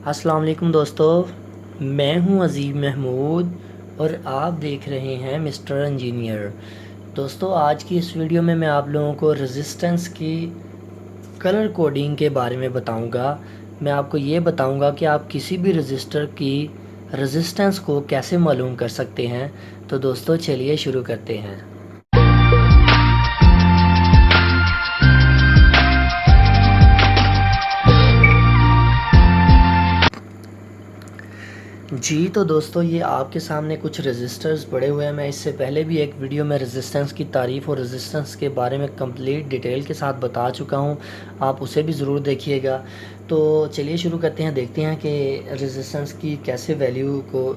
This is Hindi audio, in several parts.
अस्सलाम वालेकुम दोस्तों, मैं हूं अज़ीज़ महमूद और आप देख रहे हैं मिस्टर इंजीनियर। दोस्तों, आज की इस वीडियो में मैं आप लोगों को रेजिस्टेंस की कलर कोडिंग के बारे में बताऊंगा। मैं आपको ये बताऊंगा कि आप किसी भी रजिस्टर की रेजिस्टेंस को कैसे मालूम कर सकते हैं। तो दोस्तों, चलिए शुरू करते हैं। जी तो दोस्तों, ये आपके सामने कुछ रेजिस्टर्स पड़े हुए हैं। मैं इससे पहले भी एक वीडियो में रेजिस्टेंस की तारीफ़ और रेजिस्टेंस के बारे में कंप्लीट डिटेल के साथ बता चुका हूँ, आप उसे भी ज़रूर देखिएगा। तो चलिए शुरू करते हैं, देखते हैं कि रेजिस्टेंस की कैसे वैल्यू को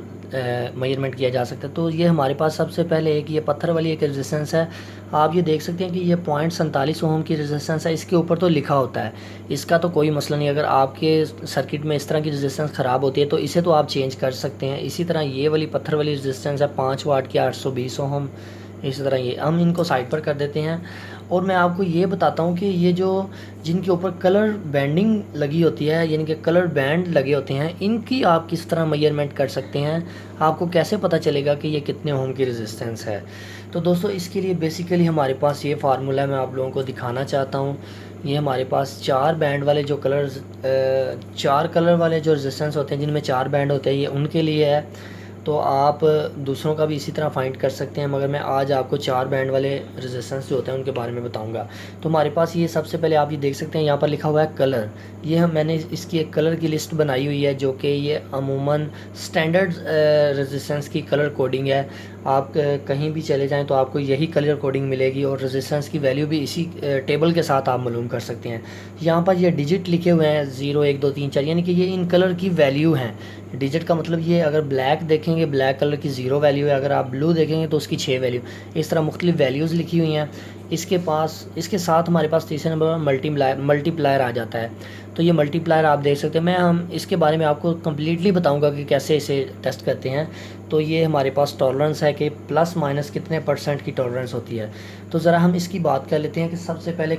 मेजरमेंट किया जा सकता है। तो ये हमारे पास सबसे पहले एक ये पत्थर वाली एक रेजिस्टेंस है। आप ये देख सकते हैं कि ये 0.47 ओम की रेजिस्टेंस है। इसके ऊपर तो लिखा होता है, इसका तो कोई मसला नहीं। अगर आपके सर्किट में इस तरह की रेजिस्टेंस ख़राब होती है तो इसे तो आप चेंज कर सकते हैं। इसी तरह ये वाली पत्थर वाली रेजिस्टेंस है 5 वाट की 820 ओम। इसी तरह ये हम इनको साइड पर कर देते हैं। और मैं आपको ये बताता हूँ कि ये जो जिनके ऊपर कलर बैंडिंग लगी होती है, यानी कि कलर बैंड लगे होते हैं, इनकी आप किस तरह मेजरमेंट कर सकते हैं। आपको कैसे पता चलेगा कि ये कितने ओम की रेजिस्टेंस है। तो दोस्तों, इसके लिए बेसिकली हमारे पास ये फार्मूला मैं आप लोगों को दिखाना चाहता हूँ। ये हमारे पास चार बैंड वाले जो कलर्स, चार कलर वाले जो रेजिस्टेंस होते हैं जिनमें चार बैंड होते हैं, ये उनके लिए है। तो आप दूसरों का भी इसी तरह फाइंड कर सकते हैं, मगर मैं आज आपको चार बैंड वाले रेजिस्टेंस जो होते हैं उनके बारे में बताऊंगा। तो हमारे पास ये सबसे पहले आप ये देख सकते हैं, यहाँ पर लिखा हुआ है कलर। ये मैंने इसकी एक कलर की लिस्ट बनाई हुई है, जो कि ये अमूमन स्टैंडर्ड रेजिस्टेंस की कलर कोडिंग है। आप कहीं भी चले जाएं तो आपको यही कलर कोडिंग मिलेगी और रेजिस्टेंस की वैल्यू भी इसी टेबल के साथ आप मालूम कर सकते हैं। यहाँ पर ये डिजिट लिखे हुए हैं 0 1 2 3 4, यानी कि ये इन कलर की वैल्यू हैं। डिजिट का मतलब ये, अगर ब्लैक देखेंगे ब्लैक कलर की 0 वैल्यू है, अगर आप ब्लू देखेंगे तो उसकी 6 वैल्यू। इस तरह मुख्तलिफ वैल्यूज़ लिखी हुई हैं। इसके साथ हमारे पास तीसरे नंबर पर मल्टीप्लायर आ जाता है। तो ये मल्टीप्लायर आप देख सकते हैं। हम इसके बारे में आपको कम्प्लीटली बताऊंगा कि कैसे इसे टेस्ट करते हैं। तो ये हमारे पास टॉलरेंस है कि प्लस माइनस कितने % की टॉलरेंस होती है। तो ज़रा हम इसकी बात कर लेते हैं कि सबसे पहले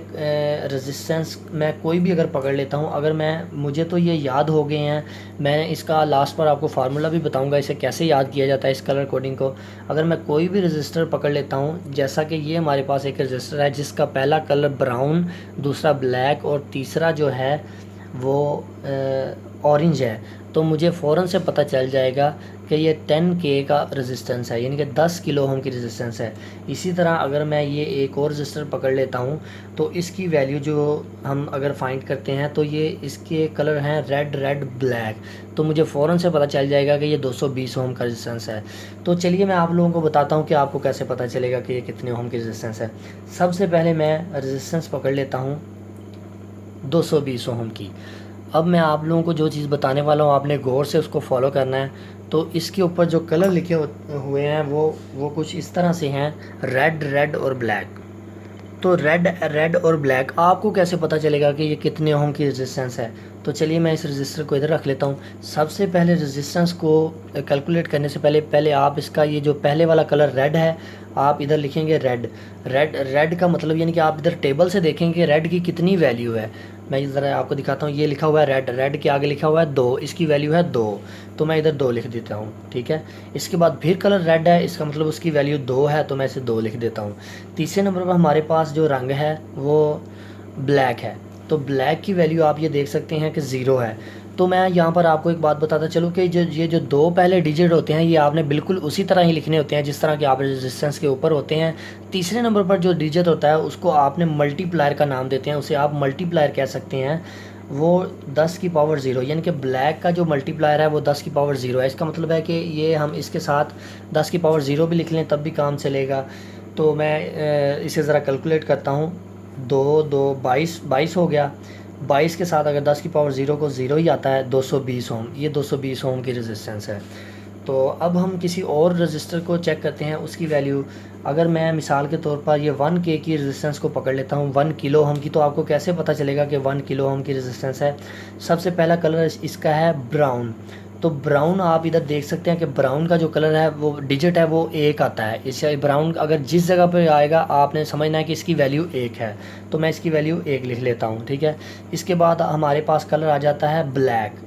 रेजिस्टेंस मैं कोई भी अगर पकड़ लेता हूँ, अगर मुझे तो ये याद हो गए हैं। मैं इसका लास्ट पर आपको फार्मूला भी बताऊंगा इसे कैसे याद किया जाता है इस कलर कोडिंग को। अगर मैं कोई भी रजिस्टर पकड़ लेता हूँ, जैसा कि ये हमारे पास एक रजिस्टर है जिसका पहला कलर ब्राउन, दूसरा ब्लैक और तीसरा जो है वो ऑरेंज है, तो मुझे फ़ौरन से पता चल जाएगा कि ये 10K का रेजिस्टेंस है, यानी कि 10 किलो ओम की रेजिस्टेंस है। इसी तरह अगर मैं ये एक और रजिस्टर पकड़ लेता हूँ तो इसकी वैल्यू जो हम अगर फाइंड करते हैं तो ये इसके कलर हैं रेड रेड ब्लैक, तो मुझे फ़ौरन से पता चल जाएगा कि ये 220 ओम का रेजिस्टेंस है। तो चलिए मैं आप लोगों को बताता हूँ कि आपको कैसे पता चलेगा कि ये कितने ओम की रेजिस्टेंस है। सबसे पहले मैं रेजिस्टेंस पकड़ लेता हूँ 220 ओम की। अब मैं आप लोगों को जो चीज़ बताने वाला हूँ आपने गौर से उसको फॉलो करना है। तो इसके ऊपर जो कलर लिखे हुए हैं वो कुछ इस तरह से हैं, रेड रेड और ब्लैक। तो रेड रेड और ब्लैक आपको कैसे पता चलेगा कि ये कितने ओम की रेजिस्टेंस है। तो चलिए मैं इस रजिस्टर को इधर रख लेता हूँ। सबसे पहले रेजिस्टेंस को कैलकुलेट करने से पहले आप इसका ये जो पहले वाला कलर रेड है, आप इधर लिखेंगे रेड। रेड का मतलब यानी कि आप इधर टेबल से देखेंगे रेड की कितनी वैल्यू है। मैं इधर आपको दिखाता हूँ, ये लिखा हुआ है रेड, रेड के आगे लिखा हुआ है 2, इसकी वैल्यू है 2, तो मैं इधर 2 लिख देता हूँ। ठीक है, इसके बाद फिर कलर रेड है, इसका मतलब उसकी वैल्यू 2 है, तो मैं इसे 2 लिख देता हूँ। तीसरे नंबर पर हमारे पास जो रंग है वो ब्लैक है, तो ब्लैक की वैल्यू आप ये देख सकते हैं कि 0 है। तो मैं यहाँ पर आपको एक बात बताता चलूँ कि ये जो 2 पहले डिजिट होते हैं ये आपने बिल्कुल उसी तरह ही लिखने होते हैं जिस तरह के आप रेजिस्टेंस के ऊपर होते हैं। तीसरे नंबर पर जो डिजिट होता है उसको आपने मल्टीप्लायर का नाम देते हैं, उसे आप मल्टीप्लायर कह सकते हैं। वो 10 की पावर 0, यानी कि ब्लैक का जो मल्टीप्लायर है वो 10 की पावर 0 है। इसका मतलब है कि ये हम इसके साथ 10 की पावर 0 भी लिख लें तब भी काम चलेगा। तो मैं इसे ज़रा कैलकुलेट करता हूँ। 2 2 22 हो गया। 22 के साथ अगर 10 की पावर 0 को 0 ही आता है, 220 ओम, ये 220 ओम की रेजिस्टेंस है। तो अब हम किसी और रजिस्टर को चेक करते हैं उसकी वैल्यू। अगर मैं मिसाल के तौर पर ये 1K की रेजिस्टेंस को पकड़ लेता हूँ 1 किलो ओम की, तो आपको कैसे पता चलेगा कि 1 किलो ओम की रेजिस्टेंस है। सबसे पहला कलर इसका है ब्राउन। तो ब्राउन आप इधर देख सकते हैं कि ब्राउन का जो कलर है वो डिजिट है वो 1 आता है। इससे ब्राउन अगर जिस जगह पर आएगा आपने समझना है कि इसकी वैल्यू 1 है, तो मैं इसकी वैल्यू 1 लिख लेता हूँ। ठीक है, इसके बाद हमारे पास कलर आ जाता है ब्लैक।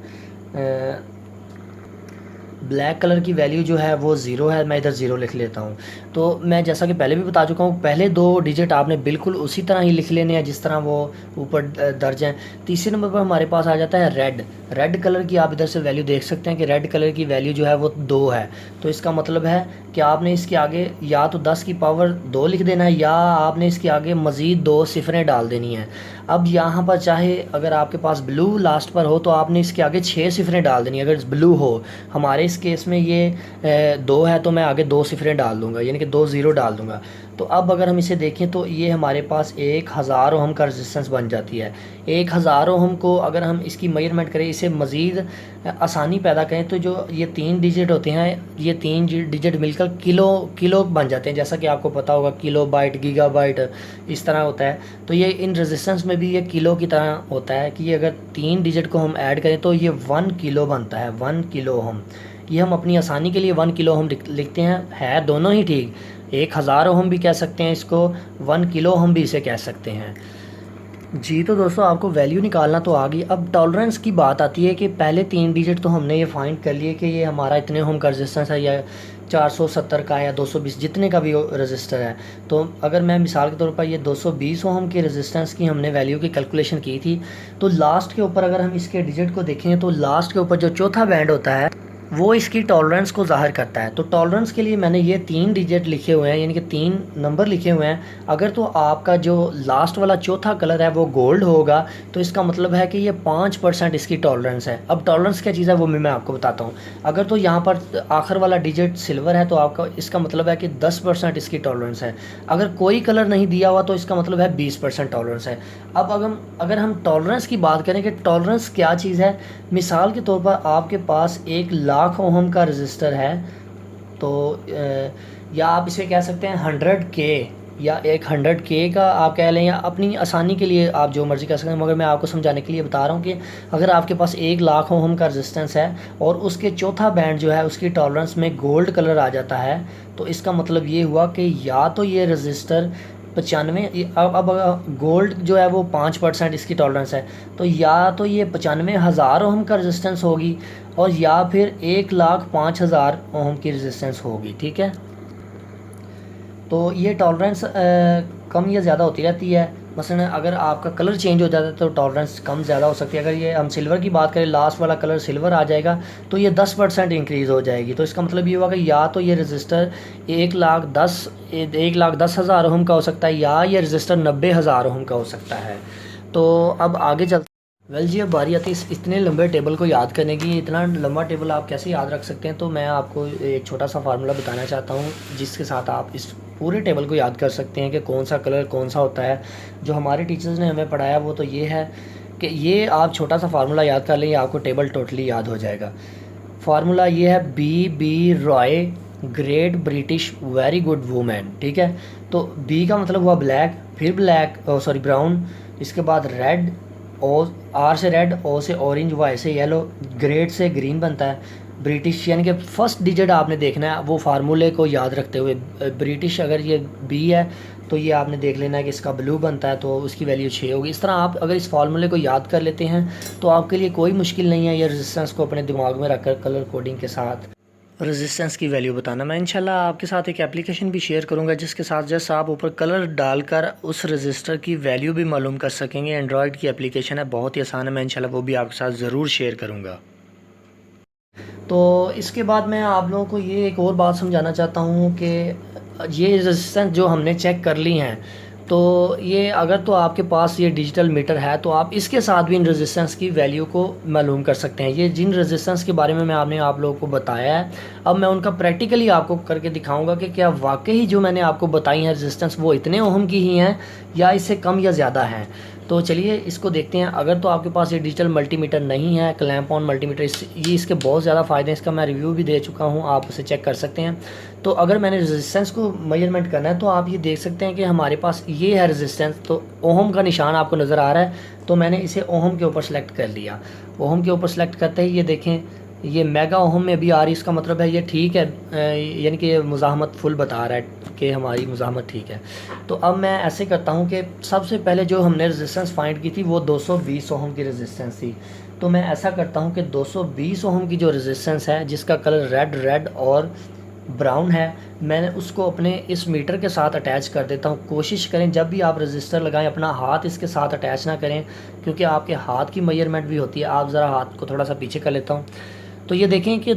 ब्लैक कलर की वैल्यू जो है वो ज़ीरो है, मैं इधर ज़ीरो लिख लेता हूँ। तो मैं जैसा कि पहले भी बता चुका हूँ, पहले 2 डिजिट आपने बिल्कुल उसी तरह ही लिख लेने हैं जिस तरह वो ऊपर दर्ज हैं। तीसरे नंबर पर हमारे पास आ जाता है रेड। रेड कलर की आप इधर से वैल्यू देख सकते हैं कि रेड कलर की वैल्यू जो है वो 2 है। तो इसका मतलब है कि आपने इसके आगे या तो 10 की पावर 2 लिख देना है, या आपने इसके आगे मज़ीद 2 सिफरें डाल देनी हैं। अब यहाँ पर चाहे अगर आपके पास ब्लू लास्ट पर हो तो आपने इसके आगे 6 सिफरें डाल देनी है, अगर ब्लू हो। हमारे इस केस में ये 2 है तो मैं आगे 2 सिफरें डाल दूंगा, यानी कि 2 ज़ीरो डाल दूंगा। तो अब अगर हम इसे देखें तो ये हमारे पास 1000 ओहम का रेजिस्टेंस बन जाती है। 1000 ओहम को अगर हम इसकी मेजरमेंट करें, इसे मज़ीद आसानी पैदा करें, तो जो ये 3 डिजिट होते हैं, ये 3 डिजिट मिलकर किलो बन जाते हैं। जैसा कि आपको पता होगा, किलो बाइट, गीगा बाइट, इस तरह होता है। तो ये इन रेजिस्टेंस में भी ये किलो की तरह होता है कि ये अगर 3 डिजिट को हम ऐड करें तो ये 1 किलो बनता है, 1 किलो ओहम। ये हम अपनी आसानी के लिए 1 किलो ओहम लिखते हैं, है दोनों ही ठीक। 1000 ओहम भी कह सकते हैं इसको, 1 किलो ओहम भी इसे कह सकते हैं जी। तो दोस्तों, आपको वैल्यू निकालना तो आ गई। अब टॉलरेंस की बात आती है कि पहले 3 डिजिट तो हमने ये फाइंड कर लिए कि ये हमारा इतने ओहम का रेजिस्टेंस है, या 470 का या 220, जितने का भी रजिस्टर है। तो अगर मैं मिसाल के तौर पर ये 220 ओहम के रेजिस्टेंस की हमने वैल्यू की कैलकुलेशन की थी, तो लास्ट के ऊपर अगर हम इसके डिजिट को देखें तो लास्ट के ऊपर जो चौथा बैंड होता है वो इसकी टॉलरेंस को ज़ाहिर करता है। तो टॉलरेंस के लिए मैंने ये 3 डिजिट लिखे हुए हैं, यानी कि 3 नंबर लिखे हुए हैं। अगर तो आपका जो लास्ट वाला चौथा कलर है वो गोल्ड होगा तो इसका मतलब है कि ये 5% इसकी टॉलरेंस है। अब टॉलरेंस क्या चीज़ है वो मैं आपको बताता हूँ। अगर तो यहाँ पर आखिर वाला डिजिट सिल्वर है तो आपका इसका मतलब है कि 10% इसकी टॉलरेंस है। अगर कोई कलर नहीं दिया हुआ तो इसका मतलब है 20% टॉलरेंस है। अब अगर हम टॉलरेंस की बात करें कि टॉलरेंस क्या चीज़ है, मिसाल के तौर पर आपके पास 1,00,000 ओहम का रजिस्टर है, तो या आप इसे कह सकते हैं 100K, या 100K का आप कह लें, या अपनी आसानी के लिए आप जो मर्ज़ी कर सकते हैं। मगर मैं आपको समझाने के लिए बता रहा हूँ कि अगर आपके पास 1,00,000 ओहम का रेजिस्टेंस है और उसके चौथा बैंड जो है उसकी टॉलरेंस में गोल्ड कलर आ जाता है, तो इसका मतलब ये हुआ कि या तो ये रजिस्टर 95, अब गोल्ड जो है वो 5% इसकी टॉलरेंस है, तो या तो ये 95,000 ओहम का रेजिस्टेंस होगी, और या फिर 1,05,000 ओहम की रेजिस्टेंस होगी। ठीक है, तो ये टॉलरेंस कम या ज़्यादा होती रहती है। मसलन अगर आपका कलर चेंज हो जाता है तो टॉलरेंस कम ज़्यादा हो सकती है। अगर ये हम सिल्वर की बात करें, लास्ट वाला कलर सिल्वर आ जाएगा तो ये 10% इंक्रीज़ हो जाएगी। तो इसका मतलब ये हुआ कि या तो ये रजिस्टर 1,10,000 ओहम का हो सकता है, या ये रजिस्टर 90,000 ओहम का हो सकता है। तो अब आगे चलते वेल जी, अब बारी आती है इतने लंबे टेबल को याद करने की। इतना लंबा टेबल आप कैसे याद रख सकते हैं, तो मैं आपको एक छोटा सा फार्मूला बताना चाहता हूँ जिसके साथ आप इस पूरे टेबल को याद कर सकते हैं कि कौन सा कलर कौन सा होता है। जो हमारे टीचर्स ने हमें पढ़ाया वो तो ये है कि ये आप छोटा सा फार्मूला याद कर लें, आपको टेबल टोटली याद हो जाएगा। फार्मूला ये है B Roy, great British very good women. ठीक है, तो बी का मतलब हुआ ब्लैक, फिर ब्राउन, इसके बाद रेड, ओ आर से रेड, ओ से ऑरेंज, वाई से येलो, ग्रेट से ग्रीन बनता है, ब्रिटिश यानी कि फर्स्ट डिजिट आपने देखना है वो फार्मूले को याद रखते हुए। ब्रिटिश अगर ये बी है तो ये आपने देख लेना है कि इसका ब्लू बनता है तो उसकी वैल्यू 6 होगी। इस तरह आप अगर इस फार्मूले को याद कर लेते हैं तो आपके लिए कोई मुश्किल नहीं है ये रेजिस्टेंस को अपने दिमाग में रखकर कलर कोडिंग के साथ रेजिस्टेंस की वैल्यू बताना। मैं इंशाल्लाह आपके साथ एक एप्लीकेशन भी शेयर करूंगा जिसके साथ जैसे आप ऊपर कलर डालकर उस रजिस्टर की वैल्यू भी मालूम कर सकेंगे। एंड्रॉयड की एप्लीकेशन है, बहुत ही आसान है। मैं इंशाल्लाह वो भी आपके साथ ज़रूर शेयर करूंगा। तो इसके बाद मैं आप लोगों को ये एक और बात समझाना चाहता हूँ कि ये रेजिस्टेंस जो हमने चेक कर ली हैं, तो ये अगर तो आपके पास ये डिजिटल मीटर है तो आप इसके साथ भी इन रेजिस्टेंस की वैल्यू को मालूम कर सकते हैं। ये जिन रेजिस्टेंस के बारे में आपने आप लोगों को बताया है, अब मैं उनका प्रैक्टिकली आपको करके दिखाऊंगा कि क्या वाकई जो मैंने आपको बताई हैं रेजिस्टेंस वो इतने ओहम की ही हैं या इससे कम या ज़्यादा हैं। तो चलिए इसको देखते हैं। अगर तो आपके पास ये डिजिटल मल्टीमीटर नहीं है, क्लैंप ऑन मल्टीमीटर, ये इसके बहुत ज़्यादा फ़ायदे हैं। इसका मैं रिव्यू भी दे चुका हूँ, आप उसे चेक कर सकते हैं। तो अगर मैंने रेजिस्टेंस को मेजरमेंट करना है तो आप ये देख सकते हैं कि हमारे पास ये है रेजिस्टेंस, तो ओहम का निशान आपको नज़र आ रहा है, तो मैंने इसे ओहम के ऊपर सेलेक्ट कर लिया। ओहम के ऊपर सेलेक्ट करते ही ये देखें ये मेगा ओहम में भी आ रही, इसका मतलब है ये ठीक है, यानी कि ये मुज़ाहमत फुल बता रहा है कि हमारी मुज़ाहमत ठीक है। तो अब मैं ऐसे करता हूँ कि सबसे पहले जो हमने रेजिस्टेंस फाइंड की थी वो 220 ओहम की रेजिस्टेंस थी। तो मैं ऐसा करता हूँ कि 220 ओम की जो रेजिस्टेंस है जिसका कलर रेड और ब्राउन है, मैंने उसको अपने इस मीटर के साथ अटैच कर देता हूँ। कोशिश करें जब भी आप रजिस्टर लगाएं अपना हाथ इसके साथ अटैच ना करें, क्योंकि आपके हाथ की मेजरमेंट भी होती है। आप ज़रा हाथ को थोड़ा सा पीछे कर लेता हूँ, तो ये देखें कि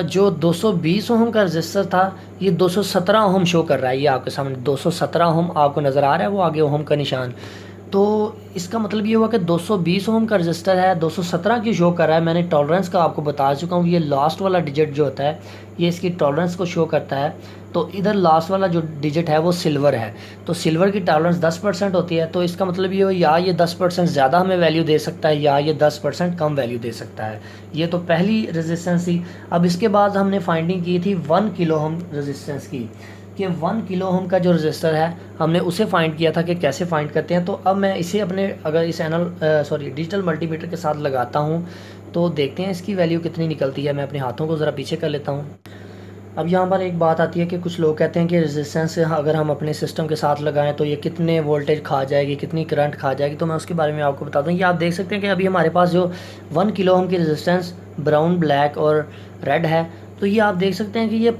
जो 220 ओम का रजिस्टर था ये 217 ओम शो कर रहा है। ये आपके सामने 217 ओम आपको नज़र आ रहा है, वो आगे ओम का निशान। तो इसका मतलब ये हुआ कि 220 ओम का रजिस्टर है, 217 की शो कर रहा है। मैंने टॉलरेंस का आपको बता चुका हूँ, ये लास्ट वाला डिजिट जो होता है ये इसकी टॉलरेंस को शो करता है। तो इधर लास्ट वाला जो डिजिट है वो सिल्वर है, तो सिल्वर की टॉलरेंस 10% होती है। तो इसका मतलब ये हो या ये 10% ज़्यादा हमें वैल्यू दे सकता है या ये 10% कम वैल्यू दे सकता है। ये तो पहली रेजिस्टेंस थी। अब इसके बाद हमने फाइंडिंग की थी 1 किलो ओम रेजिस्टेंस की, कि 1 किलो ओम का जो रजिस्टर है हमने उसे फाइंड किया था कि कैसे फाइंड करते हैं। तो अब मैं इसे अपने अगर इस डिजिटल मल्टीमीटर के साथ लगाता हूँ तो देखते हैं इसकी वैल्यू कितनी निकलती है। मैं अपने हाथों को ज़रा पीछे कर लेता हूँ। अब यहाँ पर एक बात आती है कि कुछ लोग कहते हैं कि रेजिस्टेंस अगर हम अपने सिस्टम के साथ लगाएं तो ये कितने वोल्टेज खा जाएगी, कितनी करंट खा जाएगी। तो मैं उसके बारे में आपको बताता हूँ। ये आप देख सकते हैं कि अभी हमारे पास जो 1 किलो ओम की रेजिस्टेंस ब्राउन, ब्लैक और रेड है, तो ये आप देख सकते हैं कि ये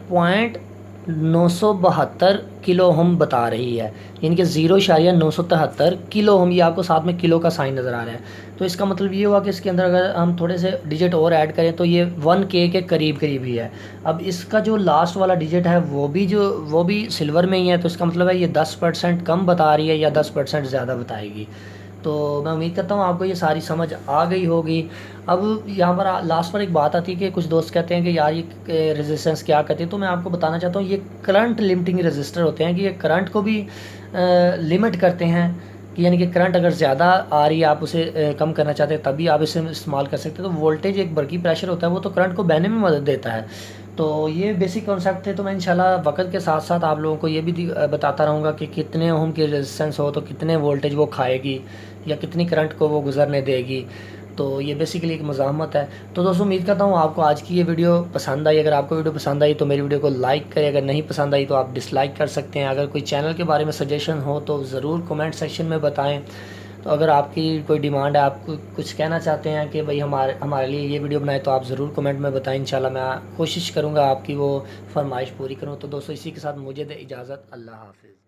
972 किलो ओम बता रही है, यानी कि 0.973 किलो ओम। ये आपको साथ में किलो का साइन नज़र आ रहा है। तो इसका मतलब ये हुआ कि इसके अंदर अगर हम थोड़े से डिजिट और ऐड करें तो ये 1K के करीब ही है। अब इसका जो लास्ट वाला डिजिट है वो भी सिल्वर में ही है, तो इसका मतलब है ये 10% कम बता रही है या 10% ज़्यादा बताएगी। तो मैं उम्मीद करता हूँ आपको ये सारी समझ आ गई होगी। अब यहाँ पर लास्ट पर एक बात आती है कि कुछ दोस्त कहते हैं कि यार ये रेजिस्टेंस क्या करती है। तो मैं आपको बताना चाहता हूँ ये करंट लिमिटिंग रेजिस्टर होते हैं, कि ये करंट को भी लिमिट करते हैं। कि यानी कि करंट अगर ज़्यादा आ रही है, आप उसे कम करना चाहते हैं, तभी आप इसे इस्तेमाल कर सकते हैं। तो वोल्टेज एक बरकी प्रेशर होता है, वो तो करंट को बहने में मदद देता है। तो ये बेसिक कॉन्सेप्ट थे। तो मैं इंशाल्लाह वक्त के साथ साथ आप लोगों को ये भी बताता रहूँगा कि कितने ओम की रेजिस्टेंस हो तो कितने वोल्टेज वो खाएगी या कितनी करंट को वो गुजरने देगी। तो ये बेसिकली एक मज़ाहमत है। तो दोस्तों उम्मीद करता हूँ आपको आज की ये वीडियो पसंद आई। अगर आपको वीडियो पसंद आई तो मेरी वीडियो को लाइक करें, अगर नहीं पसंद आई तो आप डिसलाइक कर सकते हैं। अगर कोई चैनल के बारे में सजेशन हो तो ज़रूर कमेंट सेक्शन में बताएं। तो अगर आपकी कोई डिमांड है, आप कुछ कहना चाहते हैं कि भाई हमारे लिए ये वीडियो बनाए, तो आप ज़रूर कमेंट में बताएं। इंशाल्लाह मैं कोशिश करूँगा आपकी वो फरमाइश पूरी करूँ। तो दोस्तों इसी के साथ मुझे दे इजाज़त। अल्लाह हाफ़िज़।